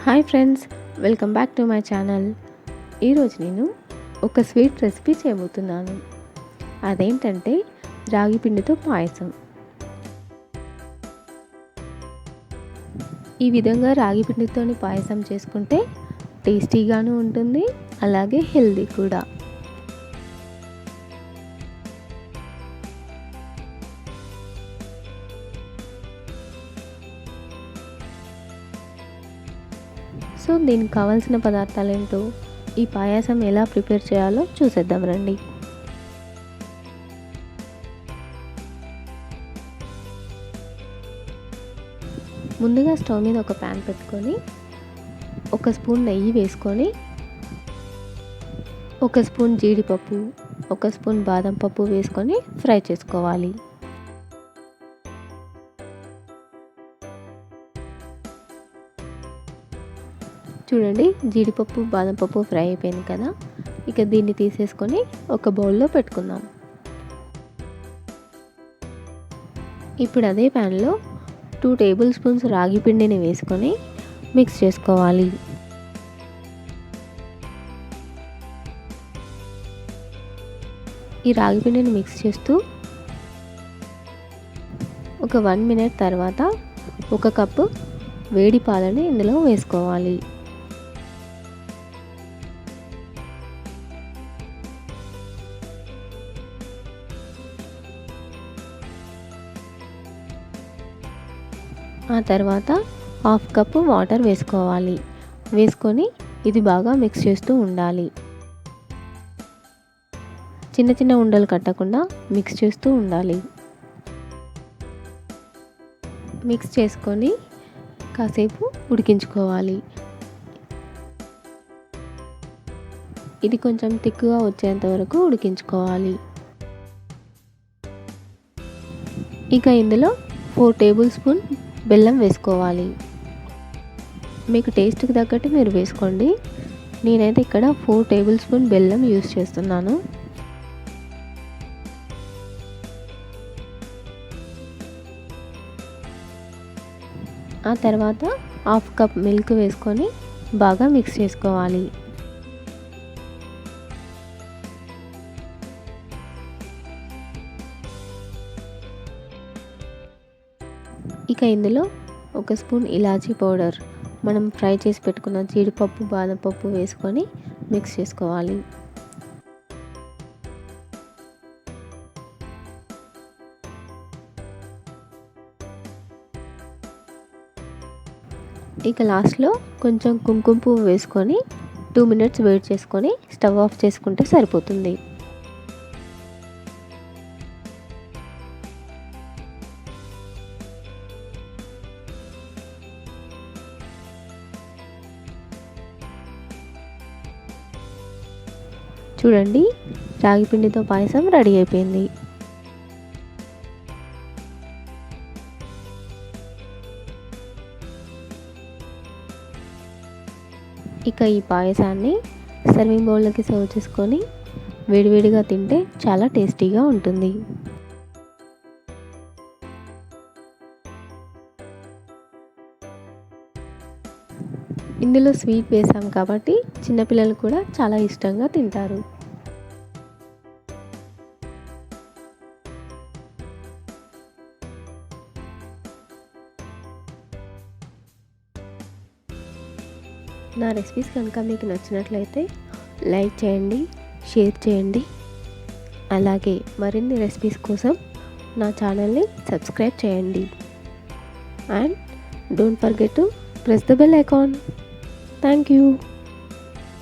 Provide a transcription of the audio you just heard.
Hi friends, welcome back to my channel. ఈరోజు నేను ఒక స్వీట్ రెసిపీ చేయబోతున్నాను. అదేంటంటే రాగి పిండితో పాయసం. ఈ విధంగా రాగి పిండితోని పాయసం చేసుకుంటే టేస్టీగాను ఉంటుంది, అలాగే హెల్దీ కూడా. సో దీనికి కావాల్సిన పదార్థాలు ఏంటో, ఈ పాయసం ఎలా ప్రిపేర్ చేయాలో చూసేద్దాం రండి. ముందుగా స్టవ్ మీద ఒక ప్యాన్ పెట్టుకొని 1 స్పూన్ నెయ్యి వేసుకొని 1 స్పూన్ జీడిపప్పు, 1 స్పూన్ బాదం పప్పు వేసుకొని ఫ్రై చేసుకోవాలి. చూడండి, జీడిపప్పు బాదం పప్పు ఫ్రై అయిపోయింది కదా. ఇక దీన్ని తీసేసుకొని ఒక బౌల్లో పెట్టుకుందాం. ఇప్పుడు అదే ప్యాన్లో 2 టేబుల్ స్పూన్స్ రాగి పిండిని వేసుకొని మిక్స్ చేసుకోవాలి. ఈ రాగి పిండిని మిక్స్ చేస్తూ ఒక 1 మినిట్ తర్వాత 1 కప్పు వేడి పాలని ఇందులో వేసుకోవాలి. ఆ తర్వాత 1/2 కప్పు వాటర్ వేసుకోవాలి. వేసుకొని ఇది బాగా మిక్స్ చేస్తూ ఉండాలి. చిన్న చిన్న ఉండలు కట్టకుండా మిక్స్ చేస్తూ ఉండాలి. మిక్స్ చేసుకొని కాసేపు ఉడికించుకోవాలి. ఇది కొంచెం తిక్కుగా వచ్చేంత వరకు ఉడికించుకోవాలి. ఇక ఇందులో 4 టేబుల్ స్పూన్ బెల్లం వేసుకోవాలి. మీకు టేస్ట్కి తగ్గట్టు మీరు వేసుకోండి. నేనైతే ఇక్కడ 4 టేబుల్ స్పూన్ బెల్లం యూస్ చేస్తున్నాను. ఆ తర్వాత 1/2 కప్ మిల్క్ వేసుకొని బాగా మిక్స్ చేసుకోవాలి. ఇక ఇందులో 1 స్పూన్ ఇలాచీ పౌడర్, మనం ఫ్రై చేసి పెట్టుకున్న జీడిపప్పు బాదం పప్పు వేసుకొని మిక్స్ చేసుకోవాలి. ఇక లాస్ట్లో కొంచెం కుంకుమ పువ్వు వేసుకొని 2 మినిట్స్ వెయిట్ చేసుకొని స్టవ్ ఆఫ్ చేసుకుంటే సరిపోతుంది. చూడండి, రాగి పిండితో పాయసం రెడీ అయిపోయింది. ఇక ఈ పాయసాన్ని సర్వింగ్ బౌల్లోకి సర్వ్ చేసుకొని వేడివేడిగా తింటే చాలా టేస్టీగా ఉంటుంది. ఇందులో స్వీట్ వేసాం కాబట్టి చిన్నపిల్లలు కూడా చాలా ఇష్టంగా తింటారు. నా రెసిపీస్ కనుక మీకు నచ్చినట్లయితే లైక్ చేయండి, షేర్ చేయండి. అలాగే మరిన్ని రెసిపీస్ కోసం నా ఛానల్ని సబ్స్క్రైబ్ చేయండి. And don't forget to press the bell icon. Thank you.